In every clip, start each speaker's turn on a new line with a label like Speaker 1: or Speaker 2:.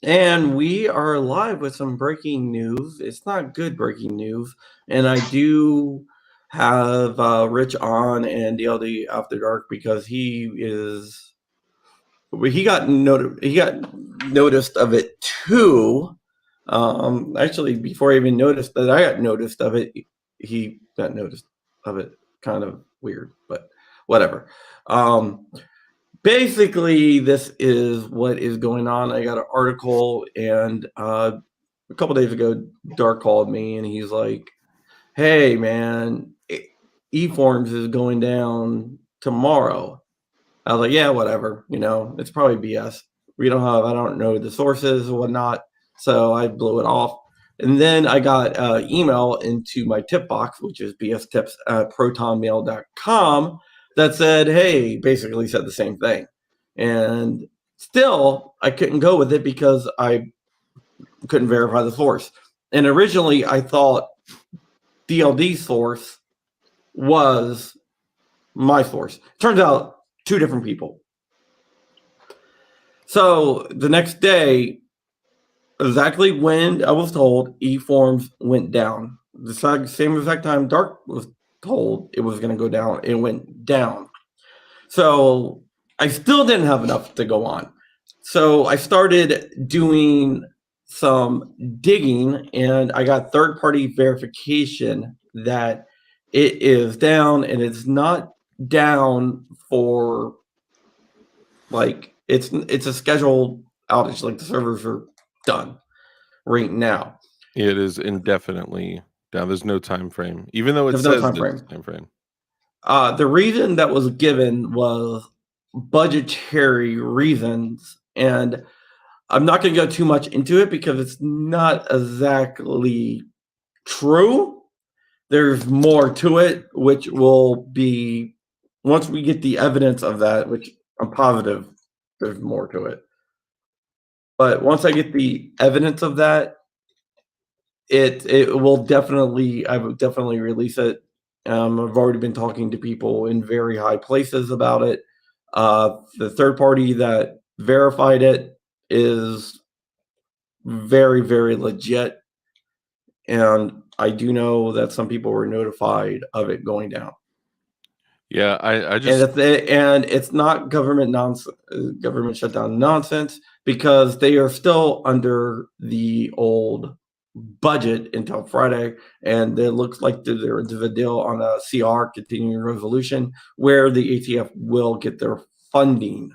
Speaker 1: And we are live with some breaking news. It's not good breaking news. And I do have Rich on and DLD After Dark because he got noticed of it too. Actually, before I even noticed that I got noticed of it, he got noticed of it. Kind of weird, but whatever. Um, Basically, this is what is going on. I got an article, and a couple days ago, Dark called me, and he's like, "Hey, man, Eforms is going down tomorrow." I was like, "Yeah, whatever. It's probably BS. I don't know the sources or whatnot." So I blew it off. And then I got email into my tip box, which is bstips@protonmail.com, that said, hey, basically said the same thing. And still, I couldn't go with it because I couldn't verify the source. And originally, I thought DLD's source was my source. Turns out, two different people. So the next day, exactly when I was told, Eforms went down. The same exact time Dark was told it was going to go down, it went down. So I still didn't have enough to go on. So I started doing some digging, and I got third-party verification that it is down, and it's not down for like it's a scheduled outage. Like the servers are done right now.
Speaker 2: It is indefinitely down. There's no time frame, even though it
Speaker 1: There's no
Speaker 2: says
Speaker 1: time
Speaker 2: there's
Speaker 1: frame.
Speaker 2: a time frame.
Speaker 1: The reason that was given was budgetary reasons, and I'm not going to go too much into it because it's not exactly true. There's more to it, which will be once we get the evidence of that, which I'm positive there's more to it. But once I get the evidence of that, it will definitely I would definitely release it. I've already been talking to people in very high places about it. The third party that verified it is very, very legit. And I do know that some people were notified of it going down.
Speaker 2: Yeah, I just
Speaker 1: And it's not government nonsense, government shutdown nonsense, because they are still under the old budget until Friday, and it looks like there's a deal on a CR, continuing resolution, where the ATF will get their funding.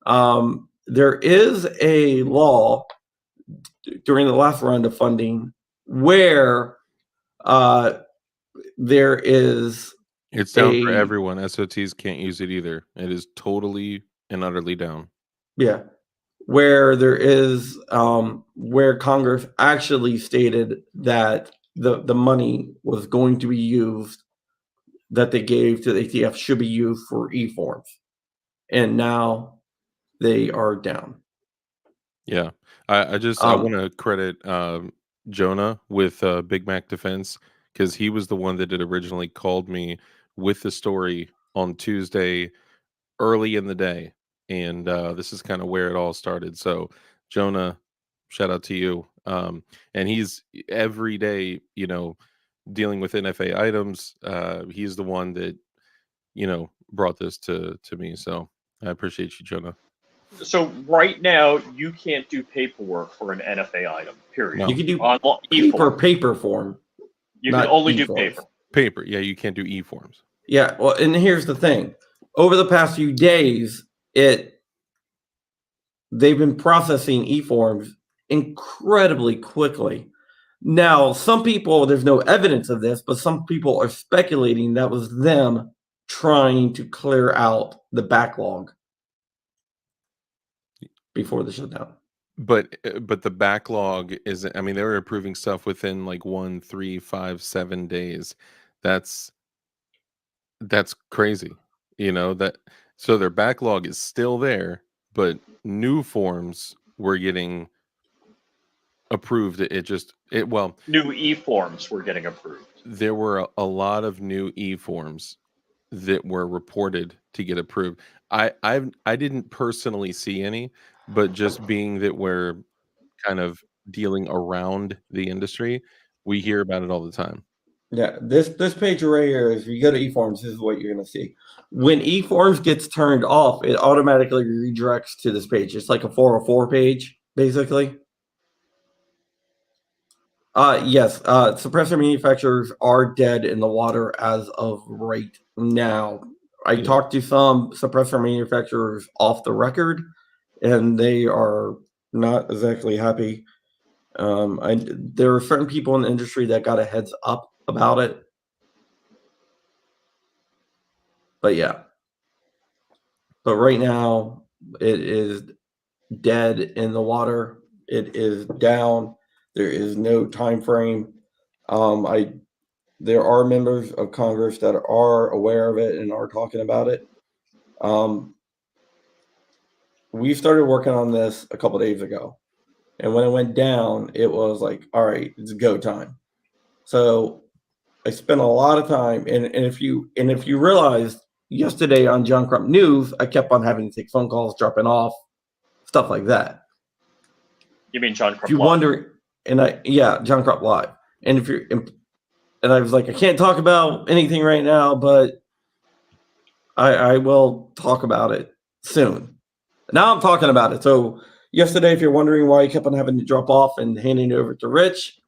Speaker 1: There is a law during the last round of funding where there is
Speaker 2: it's down for everyone. SOTs can't use it either. It is totally and utterly down.
Speaker 1: yeah, where there is where Congress actually stated that the money was going to be used that they gave to the ATF should be used for eForms, and now they are down.
Speaker 2: Yeah, I want to credit Jonah with Big Mac Defense, because he was the one that had originally called me with the story on Tuesday early in the day, and this is kind of where it all started. So Jonah, shout out to you. And he's every day, dealing with NFA items. He's the one that brought this to me. So I appreciate you, Jonah.
Speaker 3: So right now, you can't do paperwork for an NFA item. Period.
Speaker 2: No.
Speaker 1: You can do
Speaker 3: On
Speaker 1: paper form.
Speaker 3: You can only do
Speaker 1: e-forms.
Speaker 3: paper.
Speaker 2: Yeah, you can't do e-forms.
Speaker 1: Yeah, well, and here's the thing: over the past few days, they've been processing e-forms incredibly quickly. Now, some people, there's no evidence of this, but some people are speculating that was them trying to clear out the backlog before the shutdown.
Speaker 2: But the backlog is, I mean, they were approving stuff within like 1, 3, 5, 7 days. That's crazy. That, so their backlog is still there, but new forms were getting approved.
Speaker 3: New e-forms were getting approved.
Speaker 2: There were a lot of new e-forms that were reported to get approved. I didn't personally see any, but just being that we're kind of dealing around the industry, we hear about it all the time.
Speaker 1: Yeah, this page right here is, if you go to Eforms, this is what you're going to see. When Eforms gets turned off, it automatically redirects to this page. It's like a 404 page, basically. Yes, suppressor manufacturers are dead in the water as of right now. I talked to some suppressor manufacturers off the record, and they are not exactly happy. There are certain people in the industry that got a heads up about it. But yeah. But right now, it is dead in the water. It is down. There is no time frame. There are members of Congress that are aware of it and are talking about it. We started working on this a couple days ago, and when it went down, it was like, all right, it's go time. So I spent a lot of time, and if you realized yesterday on John Crump News, I kept on having to take phone calls, dropping off, stuff like that.
Speaker 3: You mean John Crump
Speaker 1: If you
Speaker 3: Live?
Speaker 1: wonder, John Crump Live, and if you're, and I was like, I can't talk about anything right now, but I will talk about it soon. Now I'm talking about it. So yesterday, if you're wondering why I kept on having to drop off and handing it over to Rich,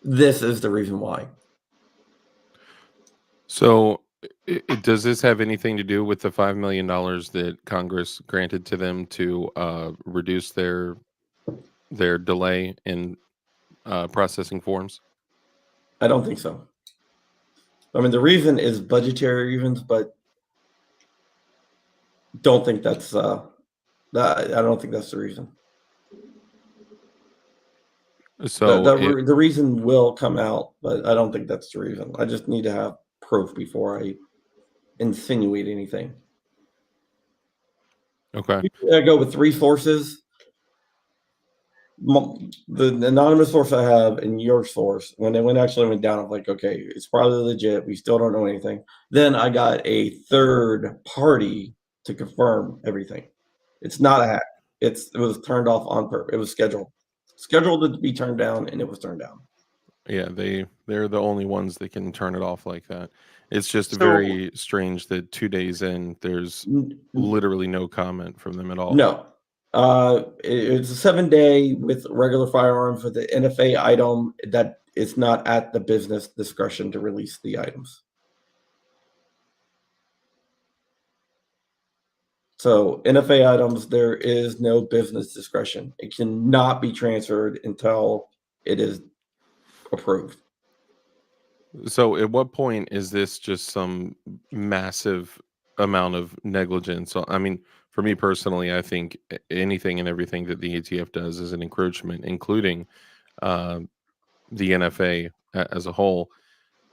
Speaker 1: this is the reason why.
Speaker 2: So, does this have anything to do with the $5 million that Congress granted to them to reduce their delay in processing forms?
Speaker 1: I don't think so. I mean, the reason is budgetary reasons, but don't think that's I don't think that's the reason.
Speaker 2: So
Speaker 1: the reason will come out, but I don't think that's the reason. I just need to have proof before I insinuate anything.
Speaker 2: Okay.
Speaker 1: I go with 3 sources. The anonymous source I have and your source, when it actually went down, I'm like, okay, it's probably legit. We still don't know anything. Then I got a third party to confirm everything. It's not a hack. It was turned off on purpose. It was scheduled to be turned down, and it was turned down.
Speaker 2: Yeah, they're the only ones that can turn it off like that. It's just very strange that 2 days in, there's literally no comment from them at all.
Speaker 1: No. It's a 7-day with regular firearms with the NFA item that it's not at the business discretion to release the items. So NFA items, there is no business discretion. It cannot be transferred until it is approved.
Speaker 2: So at what point is this just some massive amount of negligence? So, I mean, for me personally, I think anything and everything that the ATF does is an encroachment, including the NFA as a whole.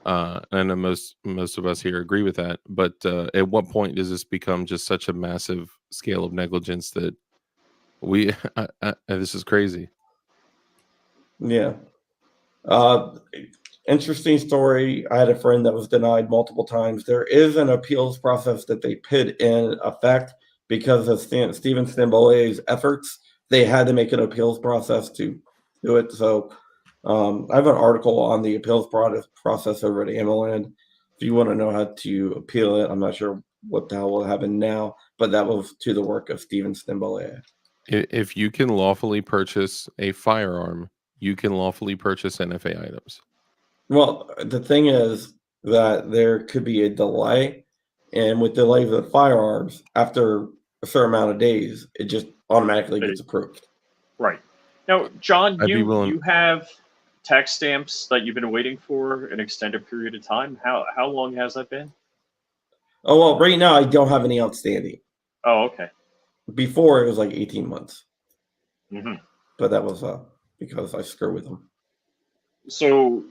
Speaker 2: And I know most of us here agree with that. But at what point does this become just such a massive scale of negligence that we? This is crazy.
Speaker 1: Yeah. Interesting story. I had a friend that was denied multiple times. There is an appeals process that they put in effect because of Stephen Stambole's efforts. They had to make an appeals process to do it. So I have an article on the appeals process over at Amoland. If you want to know how to appeal it, I'm not sure what the hell will happen now, but that was to the work of Stephen Stambole.
Speaker 2: If you can lawfully purchase a firearm, you can lawfully purchase NFA items.
Speaker 1: Well, the thing is that there could be a delay, and with delay of the firearms, after a certain amount of days, it just automatically gets approved.
Speaker 3: Right. Now, John,
Speaker 2: I'd be willing.
Speaker 3: You have tax stamps that you've been waiting for an extended period of time. How long has that been?
Speaker 1: Oh, well, right now I don't have any outstanding.
Speaker 3: Oh, okay.
Speaker 1: Before it was like 18 months.
Speaker 3: Mm-hmm.
Speaker 1: But that was because I screw with them.
Speaker 3: So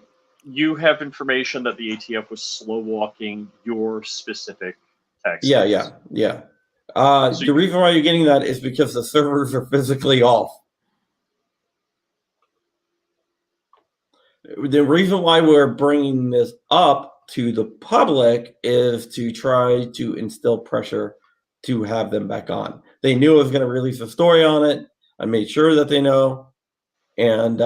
Speaker 3: you have information that the ATF was slow walking your specific tax stamps.
Speaker 1: Yeah. The reason why you're getting that is because the servers are physically off. The reason why we're bringing this up to the public is to try to instill pressure to have them back on. They knew I was going to release a story on it. I made sure that they know. And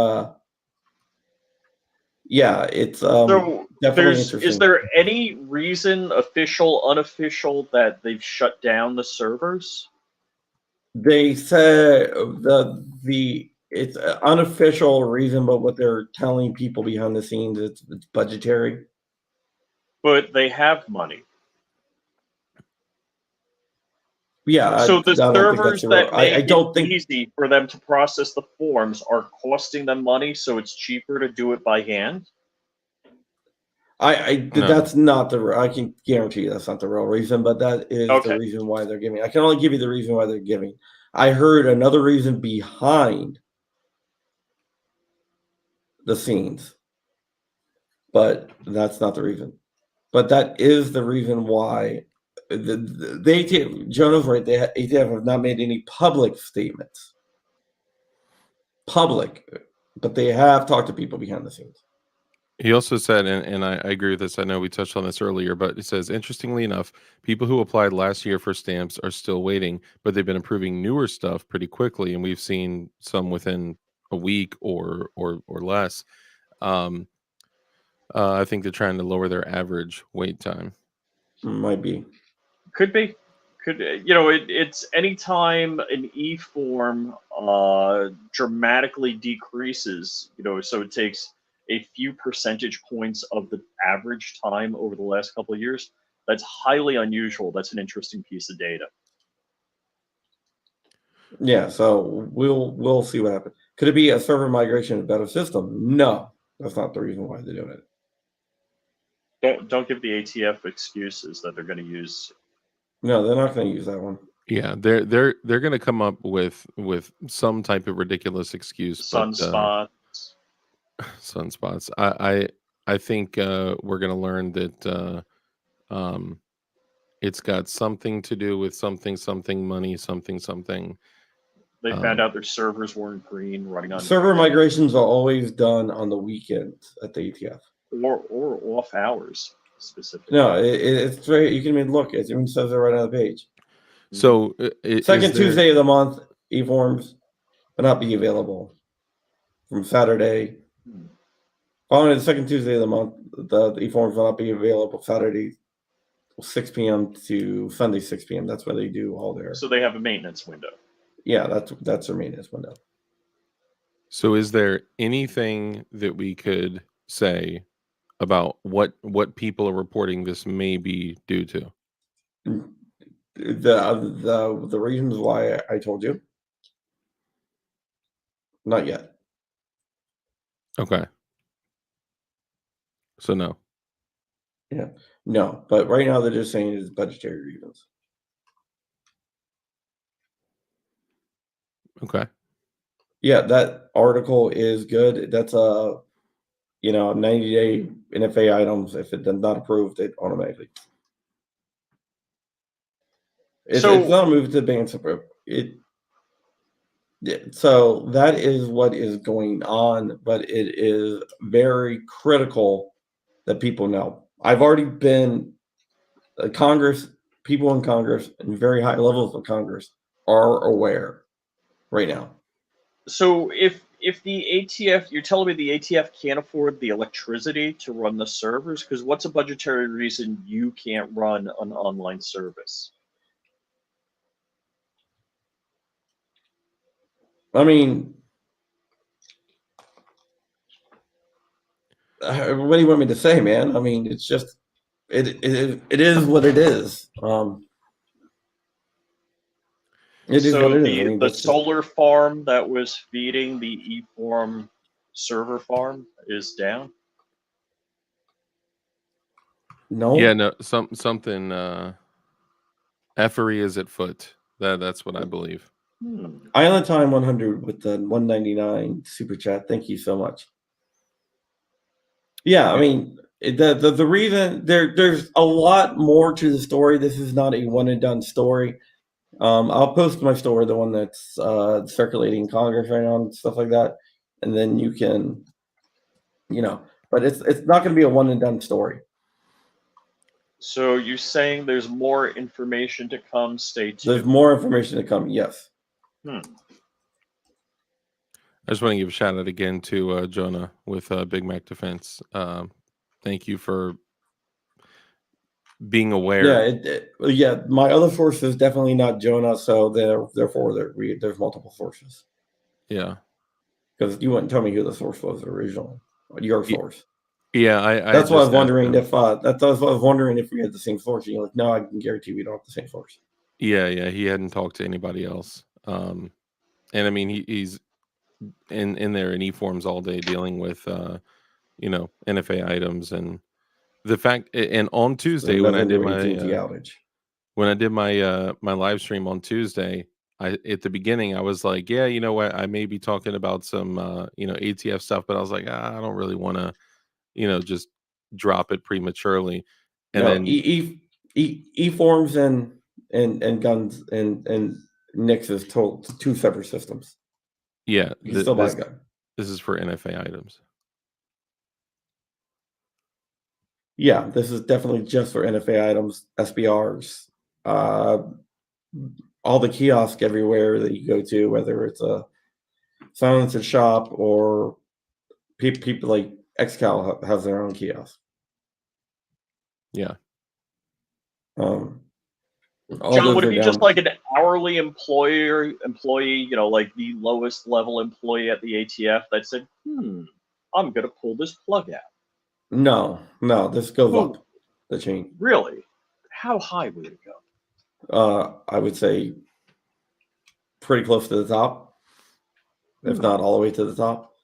Speaker 1: yeah, it's
Speaker 3: So
Speaker 1: definitely
Speaker 3: is
Speaker 1: interesting.
Speaker 3: there any reason, official, unofficial, that they've shut down the servers?
Speaker 1: They said it's an unofficial reason, but what they're telling people behind the scenes, it's budgetary.
Speaker 3: But they have money.
Speaker 1: Yeah,
Speaker 3: So the
Speaker 1: I don't think that's
Speaker 3: servers
Speaker 1: the real.
Speaker 3: that
Speaker 1: I
Speaker 3: make it
Speaker 1: don't think.
Speaker 3: easy for them to process the forms are costing them money, so it's cheaper to do it by hand.
Speaker 2: No.
Speaker 1: That's not the. I can guarantee you that's not the real reason, but that is the
Speaker 3: Okay.
Speaker 1: reason why they're giving. I can only give you the reason why they're giving. I heard another reason behind the scenes, but that's not the reason. But that is the reason why the ATF. Jonah's right. ATF have not made any public statements, but they have talked to people behind the scenes.
Speaker 2: He also said, and I agree with this, I know we touched on this earlier, but it says, interestingly enough, people who applied last year for stamps are still waiting, but they've been approving newer stuff pretty quickly, and we've seen some within a week or less. I think they're trying to lower their average wait time.
Speaker 1: Might be.
Speaker 3: Could be. It's anytime an e-form dramatically decreases, so it takes a few percentage points of the average time over the last couple of years. That's highly unusual. That's an interesting piece of data.
Speaker 1: Yeah, so we'll see what happens. Could it be a server migration to a better system? No, that's not the reason why they're doing it.
Speaker 3: Don't give the ATF excuses that they're going to use.
Speaker 1: No, they're not going to use that one.
Speaker 2: Yeah, they're going to come up with some type of ridiculous excuse.
Speaker 3: Sunspots.
Speaker 2: Sunspots. I think we're going to learn that it's got something to do with something money something.
Speaker 3: They found out their servers weren't green, running on
Speaker 1: Server migrations are always done on the weekends at the ATF.
Speaker 3: or off hours specifically.
Speaker 1: No, it's very. You can even look. It even says it right on the page.
Speaker 2: So
Speaker 1: Second Tuesday of the month, eForms will not be available from Saturday. Following the second Tuesday of the month, the eForms will not be available Saturday 6 p.m. to Sunday 6 p.m. That's where they do all their.
Speaker 3: So they have a maintenance window.
Speaker 1: Yeah, that's their maintenance window.
Speaker 2: So is there anything that we could say about what people are reporting this may be due to?
Speaker 1: The reasons why I told you. Not yet.
Speaker 2: Okay. So no.
Speaker 1: Yeah. No, but right now they're just saying it's budgetary reasons.
Speaker 2: Okay.
Speaker 1: Yeah, that article is good. That's a 90-day NFA items. If it's not approved, it automatically. It's not moved to advance approved. So that is what is going on, but it is very critical that people know. I've already been Congress, people in Congress, and very high levels of Congress are aware right now.
Speaker 3: So if the ATF, you're telling me the ATF can't afford the electricity to run the servers? Because what's a budgetary reason you can't run an online service?
Speaker 1: I mean, what do you want me to say, man? I mean, it's just it is what it is. It is what it is. I mean,
Speaker 3: the solar farm that was feeding the eForm server farm is down.
Speaker 1: No.
Speaker 2: Yeah, no, something effery is at foot. That's what I believe.
Speaker 1: Island Time 100 with the 199 super chat. Thank you so much. Yeah, I mean, the reason there's a lot more to the story. This is not a one and done story. I'll post my story, the one that's circulating in Congress right now and stuff like that, and then you can, but it's not going to be a one and done story.
Speaker 3: So you're saying there's more information to come? Stay tuned.
Speaker 1: There's more information to come. Yes.
Speaker 2: I just want to give a shout out again to Jonah with Big Mac Defense. Thank you for being aware.
Speaker 1: Yeah, my other source is definitely not Jonah, so therefore there's multiple sources.
Speaker 2: Yeah,
Speaker 1: because you wouldn't tell me who the source was originally. Your source.
Speaker 2: Yeah, I
Speaker 1: that's why I was
Speaker 2: just
Speaker 1: wondering if that's what I was wondering if we had the same source. And you're like, no, I can guarantee we don't have the same source.
Speaker 2: Yeah, he hadn't talked to anybody else. And I mean, he's in there in Eforms all day dealing with NFA items, and the fact, and on Tuesday when I did my
Speaker 1: outage.
Speaker 2: When I did my my live stream on Tuesday, at the beginning I was like, yeah, you know what, I may be talking about some ATF stuff, but I was like, I don't really want to, just drop it prematurely. And
Speaker 1: no,
Speaker 2: then
Speaker 1: Eforms and guns and Nix is two separate systems.
Speaker 2: Yeah,
Speaker 1: you can still buy a gun.
Speaker 2: This is for NFA items.
Speaker 1: Yeah, this is definitely just for NFA items, SBRs, all the kiosks everywhere that you go to, whether it's a silencer shop or people like XCal has their own kiosk.
Speaker 2: Yeah.
Speaker 3: John, would it be just like an hourly employee, like the lowest level employee at the ATF that said, I'm going to pull this plug out?
Speaker 1: No, this goes up the chain.
Speaker 3: Really? How high would it go?
Speaker 1: I would say pretty close to the top, if not all the way to the top.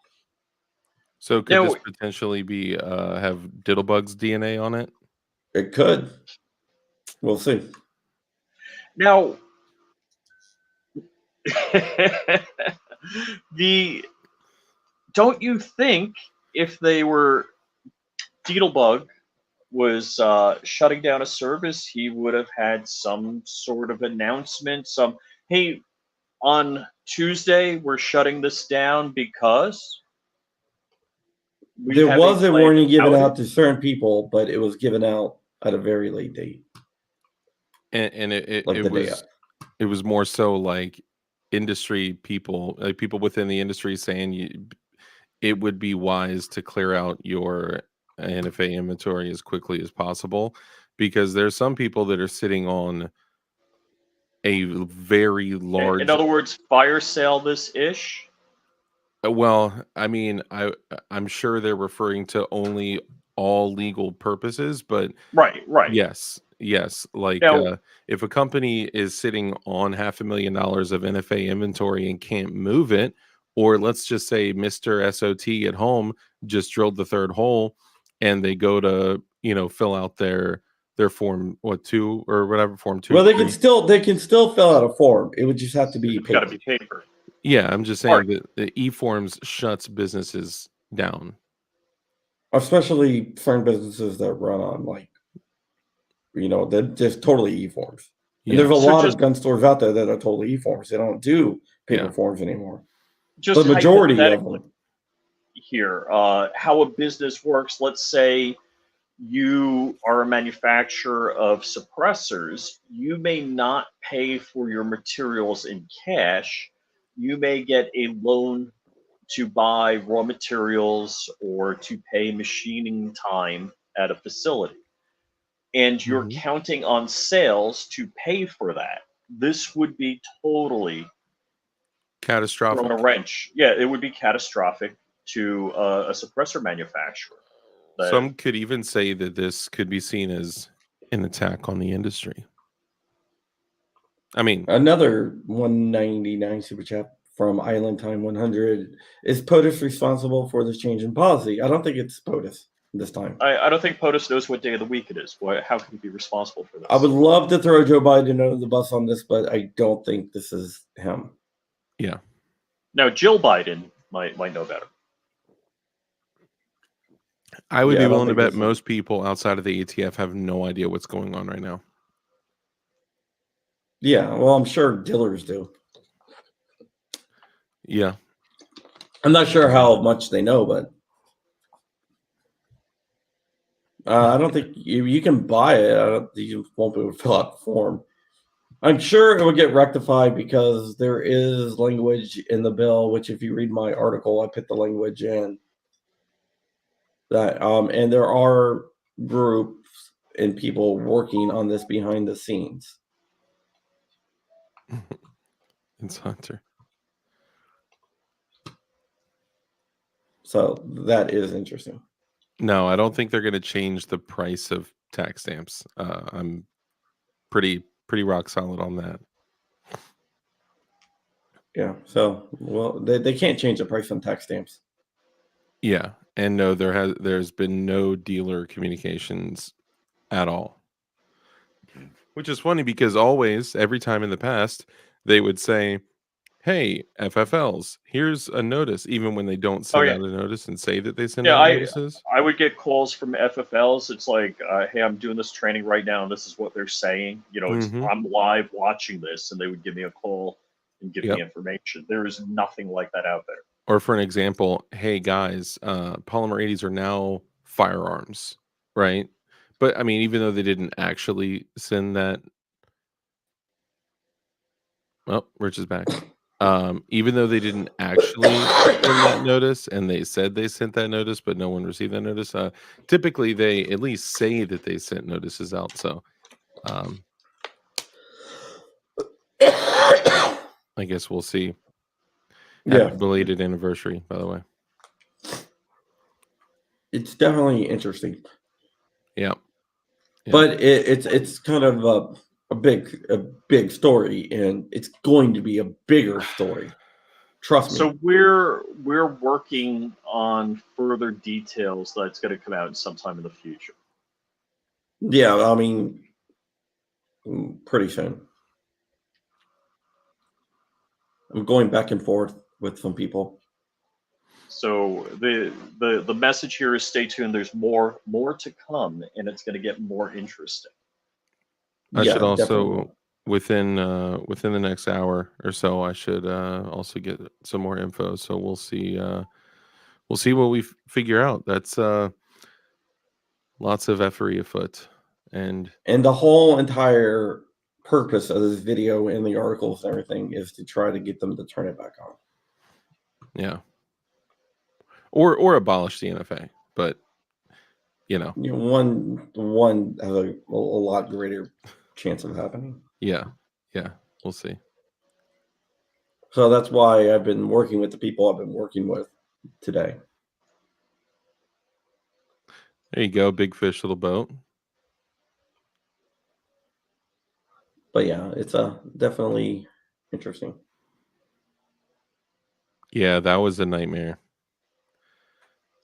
Speaker 2: So could this potentially be have Diddlebug's DNA on it?
Speaker 1: It could. We'll see.
Speaker 3: Now, don't you think if they were Diddlebug was shutting down a service, he would have had some sort of announcement, hey, on Tuesday we're shutting this down because
Speaker 1: there was a warning given out to certain people, but it was given out at a very late date.
Speaker 2: And it was more so like industry people, like people within the industry saying it would be wise to clear out your NFA inventory as quickly as possible, because there's some people that are sitting on a very large.
Speaker 3: In other words, fire sale this ish.
Speaker 2: Well, I mean, I'm sure they're referring to only all legal purposes, but
Speaker 3: right.
Speaker 2: Yes. Like if a company is sitting on $500,000 of NFA inventory and can't move it, or let's just say Mr. SOT at home just drilled the third hole, and they go to fill out their form 2 or whatever, form 2.
Speaker 1: Well, they can still fill out a form. It would just have to be paper.
Speaker 3: Got to be paper.
Speaker 2: Yeah, I'm just saying that the Eforms shuts businesses down,
Speaker 1: especially certain businesses that run on they're just totally Eforms. And there's a lot of gun stores out there that are totally Eforms. They don't do paper forms anymore.
Speaker 3: Just
Speaker 1: the majority of them.
Speaker 3: Here, how a business works. Let's say you are a manufacturer of suppressors. You may not pay for your materials in cash. You may get a loan to buy raw materials or to pay machining time at a facility. And you're counting on sales to pay for that. This would be totally
Speaker 2: catastrophic.
Speaker 3: Throwing a wrench. Yeah, it would be catastrophic to a suppressor manufacturer.
Speaker 2: Some could even say that this could be seen as an attack on the industry. I mean,
Speaker 1: another 199 super chat from Island Time 100. Is POTUS responsible for this change in policy? I don't think it's POTUS this time.
Speaker 3: I don't think POTUS knows what day of the week it is. How can he be responsible for this?
Speaker 1: I would love to throw Joe Biden under the bus on this, but I don't think this is him.
Speaker 2: Yeah.
Speaker 3: Now, Jill Biden might know better.
Speaker 2: I would be willing to bet most people outside of the ATF have no idea what's going on right now.
Speaker 1: Yeah, well, I'm sure dealers do.
Speaker 2: Yeah.
Speaker 1: I'm not sure how much they know, but I don't think you can buy it. You won't be able to fill out the form. I'm sure it will get rectified because there is language in the bill, which if you read my article, I put the language in that, and there are groups and people working on this behind the scenes.
Speaker 2: It's Hunter.
Speaker 1: So that is interesting.
Speaker 2: No, I don't think they're going to change the price of tax stamps. I'm pretty rock solid on that.
Speaker 1: Yeah. So, well, they can't change the price on tax stamps.
Speaker 2: Yeah, and no, there's been no dealer communications at all, which is funny because always, every time in the past, they would say, "Hey, FFLs, here's a notice," even when they don't
Speaker 3: Oh
Speaker 2: send
Speaker 3: yeah,
Speaker 2: out a notice and say that they send
Speaker 3: yeah.
Speaker 2: out
Speaker 3: I
Speaker 2: notices.
Speaker 3: I would get calls from FFLs. It's like, hey, I'm doing this training right now, and this is what they're saying. It's
Speaker 2: Mm-hmm.
Speaker 3: I'm live watching this, and they would give me a call and give me
Speaker 2: Yep.
Speaker 3: information. There is nothing like that out there.
Speaker 2: Or for an example, hey guys, polymer 80s are now firearms, right? But I mean, even though they didn't actually send that, well, Rich is back. Even though they didn't actually send that notice, and they said they sent that notice, but no one received that notice. Typically, they at least say that they sent notices out. So, I guess we'll see.
Speaker 1: Yeah.
Speaker 2: Happy belated anniversary, by the way.
Speaker 1: It's definitely interesting.
Speaker 2: Yeah.
Speaker 1: But it's kind of a big story, and it's going to be a bigger story. Trust me.
Speaker 3: So we're working on further details that's going to come out sometime in the future.
Speaker 1: Yeah, I mean, pretty soon. I'm going back and forth with some people.
Speaker 3: So the message here is stay tuned. There's more to come, and it's going to get more interesting.
Speaker 2: I
Speaker 1: Yeah,
Speaker 2: should
Speaker 1: definitely.
Speaker 2: also within the next hour or so, I should also get some more info. So we'll see what we figure out. That's lots of effery afoot, and
Speaker 1: the whole entire purpose of this video and the articles and everything is to try to get them to turn it back on.
Speaker 2: yeah, or abolish the NFA, but
Speaker 1: one has a lot greater chance of happening.
Speaker 2: yeah, we'll see.
Speaker 1: So that's why I've been working with the people I've been working with today.
Speaker 2: There you go, big fish, little boat.
Speaker 1: But yeah, it's definitely interesting.
Speaker 2: Yeah, that was a nightmare.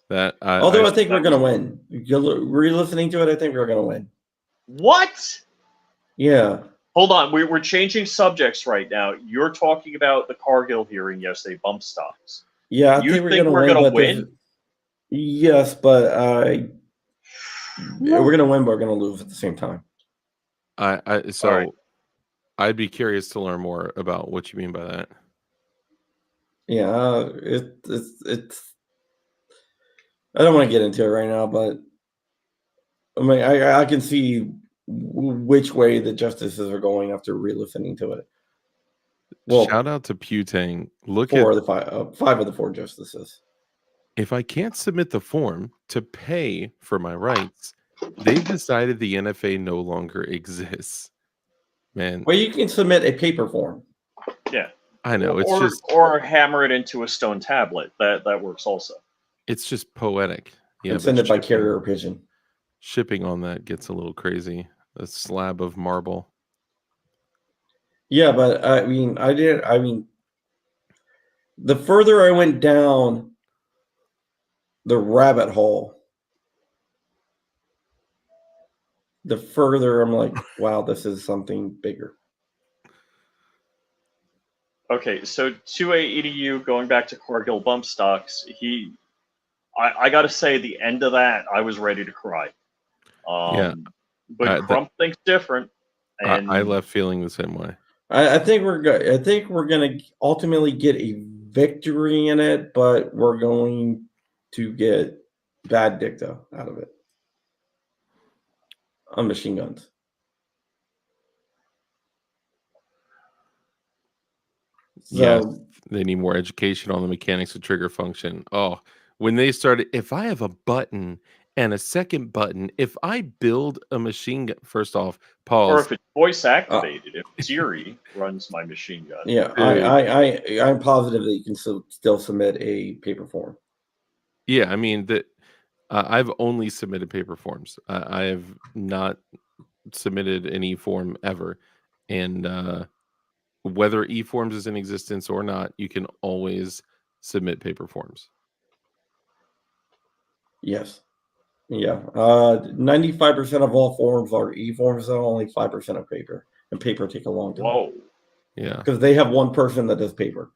Speaker 2: That
Speaker 1: Although I think we're gonna win. Re-listening to it, I think we're gonna win.
Speaker 3: What?
Speaker 1: Yeah.
Speaker 3: Hold on, we're changing subjects right now. You're talking about the Cargill hearing yesterday, bump stocks.
Speaker 1: Yeah, I
Speaker 3: You
Speaker 1: think we're
Speaker 3: think
Speaker 1: gonna
Speaker 3: we're
Speaker 1: win.
Speaker 3: going to
Speaker 1: But
Speaker 3: win?
Speaker 1: yes, but we're gonna win, but we're gonna lose at the same time.
Speaker 2: So
Speaker 3: All right.
Speaker 2: I'd be curious to learn more about what you mean by that.
Speaker 1: Yeah, it's. I don't want to get into it right now, but I mean, I can see which way the justices are going after re-listening to it. Well,
Speaker 2: shout out to Putang. Look
Speaker 1: four
Speaker 2: at
Speaker 1: of the five of the four justices.
Speaker 2: if I can't submit the form to pay for my rights, they've decided the NFA no longer exists. Man,
Speaker 1: Well, you can submit a paper form.
Speaker 3: Yeah.
Speaker 2: I know it's
Speaker 3: or
Speaker 2: just
Speaker 3: or hammer it into a stone tablet. That works also.
Speaker 2: it's just poetic. Yeah,
Speaker 1: And
Speaker 2: but
Speaker 1: send it by carrier pigeon.
Speaker 2: shipping on that gets a little crazy. A slab of marble.
Speaker 1: Yeah, but I mean, the further I went down the rabbit hole, the further I'm like, wow, this is something bigger.
Speaker 3: Okay, so 2A EDU, going back to Cargill bump stocks, I got to say, the end of that, I was ready to cry.
Speaker 2: Yeah,
Speaker 3: But Crump thinks different, and
Speaker 2: I left feeling the same way.
Speaker 1: I think we're good. I think we're going to ultimately get a victory in it, but we're going to get bad dicta out of it on machine guns.
Speaker 2: Yes,
Speaker 1: So
Speaker 2: they need more education on the mechanics of trigger function. Oh, when they started, if I have a button and a second button, if I build a machine gun, first off,
Speaker 3: Or
Speaker 2: pause.
Speaker 3: if it's voice
Speaker 1: uh,
Speaker 3: activated, if Siri runs my machine gun.
Speaker 1: yeah,
Speaker 2: Dude,
Speaker 1: I'm positive that you can still submit a paper form.
Speaker 2: yeah, I mean that I've only submitted paper forms. I have not submitted an e-form ever, and whether e-forms is in existence or not, you can always submit paper forms.
Speaker 1: Yes. Yeah. 95% of all forms are e-forms, though only 5% are paper, and paper take a long time
Speaker 3: Whoa.
Speaker 2: Yeah.
Speaker 1: because they have one person that does paper.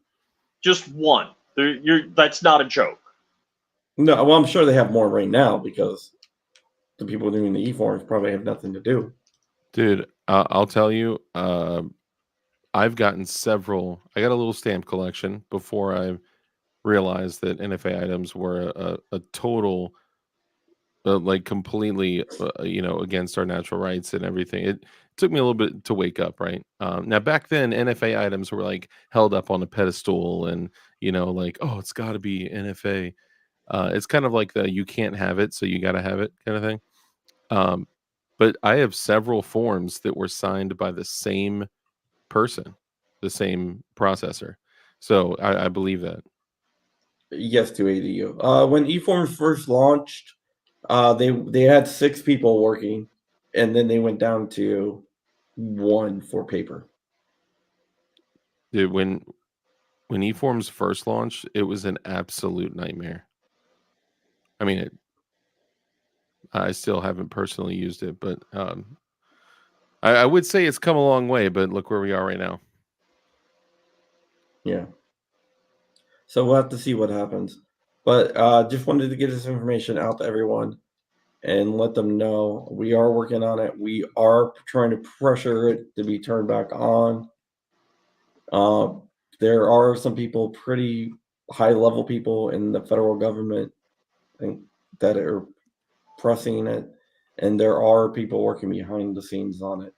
Speaker 3: Just one. That's not a joke.
Speaker 1: No, well, I'm sure they have more right now because the people doing the e-forms probably have nothing to do.
Speaker 2: Dude, I'll tell you, I've gotten several. I got a little stamp collection before I realized that NFA items were a total, like completely, against our natural rights and everything. It took me a little bit to wake up, right? Now, back then, NFA items were like held up on a pedestal and, like, oh, it's got to be NFA. It's kind of like the you can't have it, so you got to have it kind of thing. Um, but I have several forms that were signed by the same person, the same processor. So I believe that.
Speaker 1: Yes, to ADU. When eForms first launched, they had 6 people working, and then they went down to 1 for paper.
Speaker 2: Dude, when eForms first launched, it was an absolute nightmare. I mean, I still haven't personally used it, but I would say it's come a long way. But look where we are right now.
Speaker 1: Yeah. So we'll have to see what happens. But just wanted to get this information out to everyone and let them know we are working on it. We are trying to pressure it to be turned back on. Uh, there are some people, pretty high level people in the federal government, that are pressing it, and there are people working behind the scenes on it.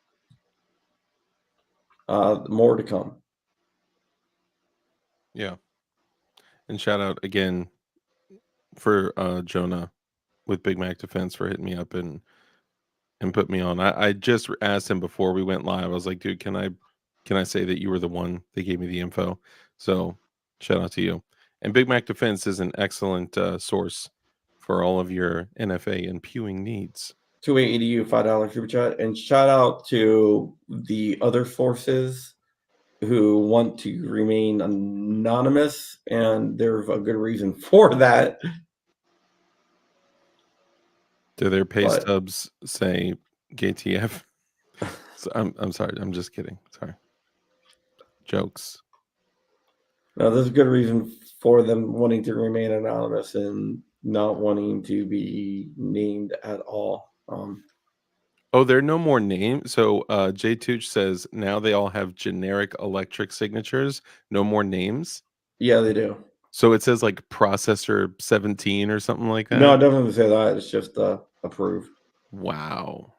Speaker 1: More to come.
Speaker 2: Yeah. And shout out again for Jonah with Big Mac Defense for hitting me up and put me on. I just asked him before we went live. I was like, dude, can I say that you were the one that gave me the info? So shout out to you. And Big Mac Defense is an excellent source for all of your NFA and pewing needs.
Speaker 1: 280U $5 super chat, and shout out to the other sources who want to remain anonymous, and there's a good reason for that.
Speaker 2: Do their pay
Speaker 1: But
Speaker 2: stubs say GTF? So I'm sorry. I'm just kidding. Sorry. Jokes.
Speaker 1: no, there's a good reason for them wanting to remain anonymous and not wanting to be named at all.
Speaker 2: Oh, there are no more names. So Jay Tooch says now they all have generic electric signatures, no more names.
Speaker 1: Yeah, they do.
Speaker 2: So it says like processor 17 or something like
Speaker 1: No, it
Speaker 2: that.
Speaker 1: doesn't say that. It's just approved.
Speaker 2: Wow.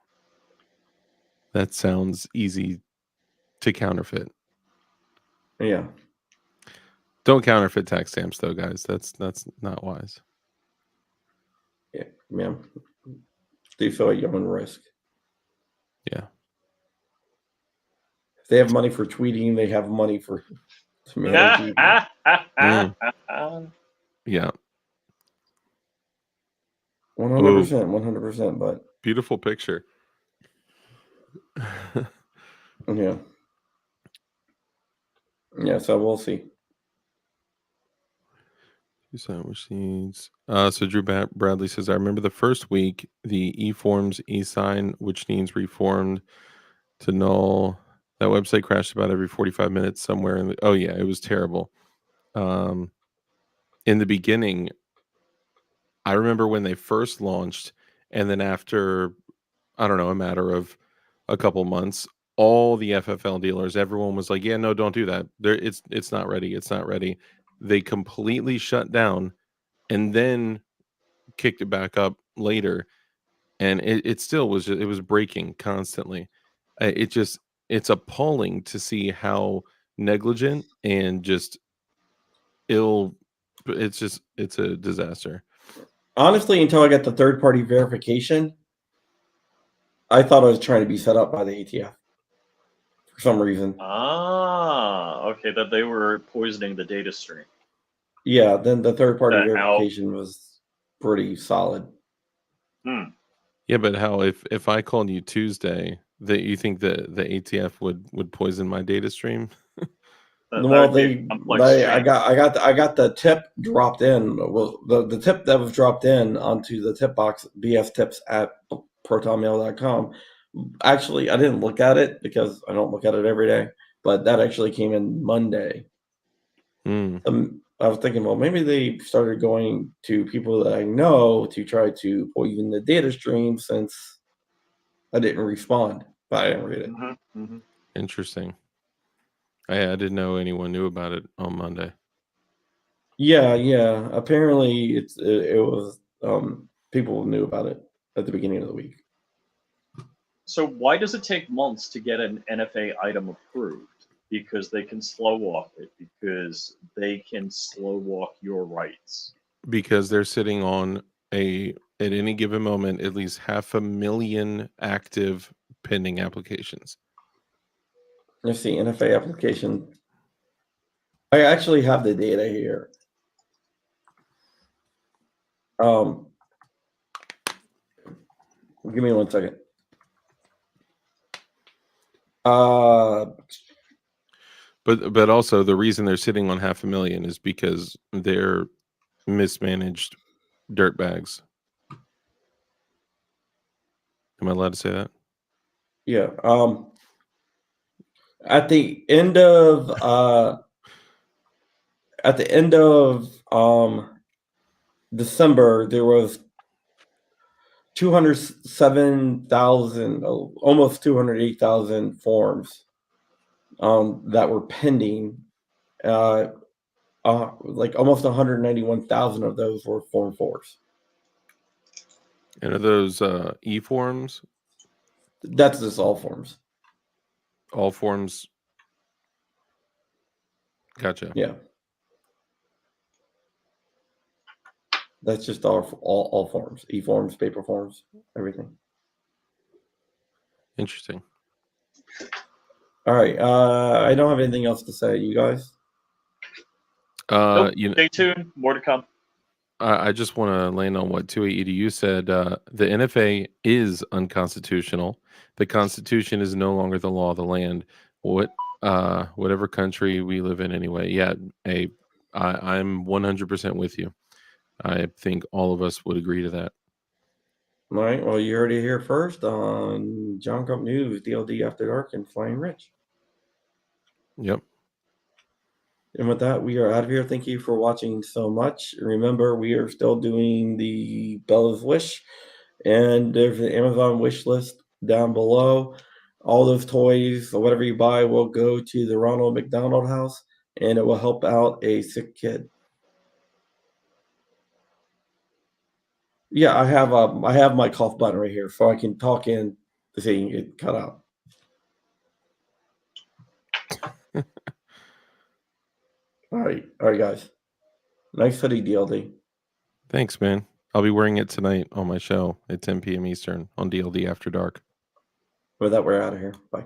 Speaker 2: That sounds easy to counterfeit.
Speaker 1: Yeah.
Speaker 2: Don't counterfeit tax stamps though, guys. That's not wise.
Speaker 1: Yeah, man. Do so at your own risk.
Speaker 2: Yeah.
Speaker 1: If they have money for tweeting, they have money for mailing people.
Speaker 2: Yeah.
Speaker 1: 100%, 100%. But
Speaker 2: beautiful picture.
Speaker 1: yeah. Yeah, so we'll see.
Speaker 2: Which needs so Drew Bradley says, I remember the first week the eForms e-sign, which needs reformed to null. That website crashed about every 45 minutes somewhere in the oh yeah, it was terrible. In the beginning, I remember when they first launched, and then after, I don't know, a matter of a couple months, all the FFL dealers, everyone was like, yeah, no, don't do that. It's not ready. It's not ready. They completely shut down and then kicked it back up later. And it still was, it was breaking constantly. It's appalling to see how negligent and just ill. It's a disaster.
Speaker 1: Honestly, until I got the third-party verification, I thought I was trying to be set up by the ATF for some reason.
Speaker 3: Okay, that they were poisoning the data stream.
Speaker 1: Yeah, then the third-party verification was pretty solid.
Speaker 2: Yeah, but how if I called you Tuesday, that you think that the ATF would poison my data stream?
Speaker 1: Well, I got the tip dropped in. Well, the tip that was dropped in onto the tip box, bftips@protonmail.com. Actually, I didn't look at it because I don't look at it every day, but that actually came in Monday. I was thinking, well, maybe they started going to people that I know to try to poison the data stream since I didn't respond, but I didn't read it.
Speaker 2: Interesting. I didn't know anyone knew about it on Monday.
Speaker 1: Yeah. Apparently, it was people knew about it at the beginning of the week.
Speaker 3: So why does it take months to get an NFA item approved? Because they can slow walk it. Because they can slow walk your rights.
Speaker 2: Because they're sitting on at any given moment at least 500,000 active pending applications.
Speaker 1: Let's see, NFA application. I actually have the data here. Give me 1 second.
Speaker 2: But also the reason they're sitting on 500,000 is because they're mismanaged dirtbags. Am I allowed to say that?
Speaker 1: Yeah. At the end of December, there was 207,000, almost 208,000 forms that were pending. Like almost 191,000 of those were Form 4s.
Speaker 2: And are those Eforms?
Speaker 1: That's just all forms.
Speaker 2: All forms. Gotcha.
Speaker 1: Yeah. That's just all forms. E-forms, paper forms, everything.
Speaker 2: Interesting.
Speaker 1: All right. I don't have anything else to say. You guys?
Speaker 3: Nope. Stay tuned. More to come.
Speaker 2: I just want to land on what 28EDU said. The NFA is unconstitutional. The Constitution is no longer the law of the land. Whatever country we live in anyway. Yeah, I'm 100% with you. I think all of us would agree to that.
Speaker 1: All right. Well, you heard it here first on John Crump News, DLD After Dark, and Flying Rich.
Speaker 2: Yep.
Speaker 1: And with that, we are out of here. Thank you for watching so much. Remember, we are still doing the Bella's Wish, and there's an Amazon wish list down below. All those toys or whatever you buy will go to the Ronald McDonald House, and it will help out a sick kid. Yeah, I have my cough button right here, so I can talk in to see you get cut out. All right, guys. Nice hoodie, DLD.
Speaker 2: Thanks, man. I'll be wearing it tonight on my show at 10 p.m. Eastern on DLD After Dark.
Speaker 1: With that, we're out of here. Bye.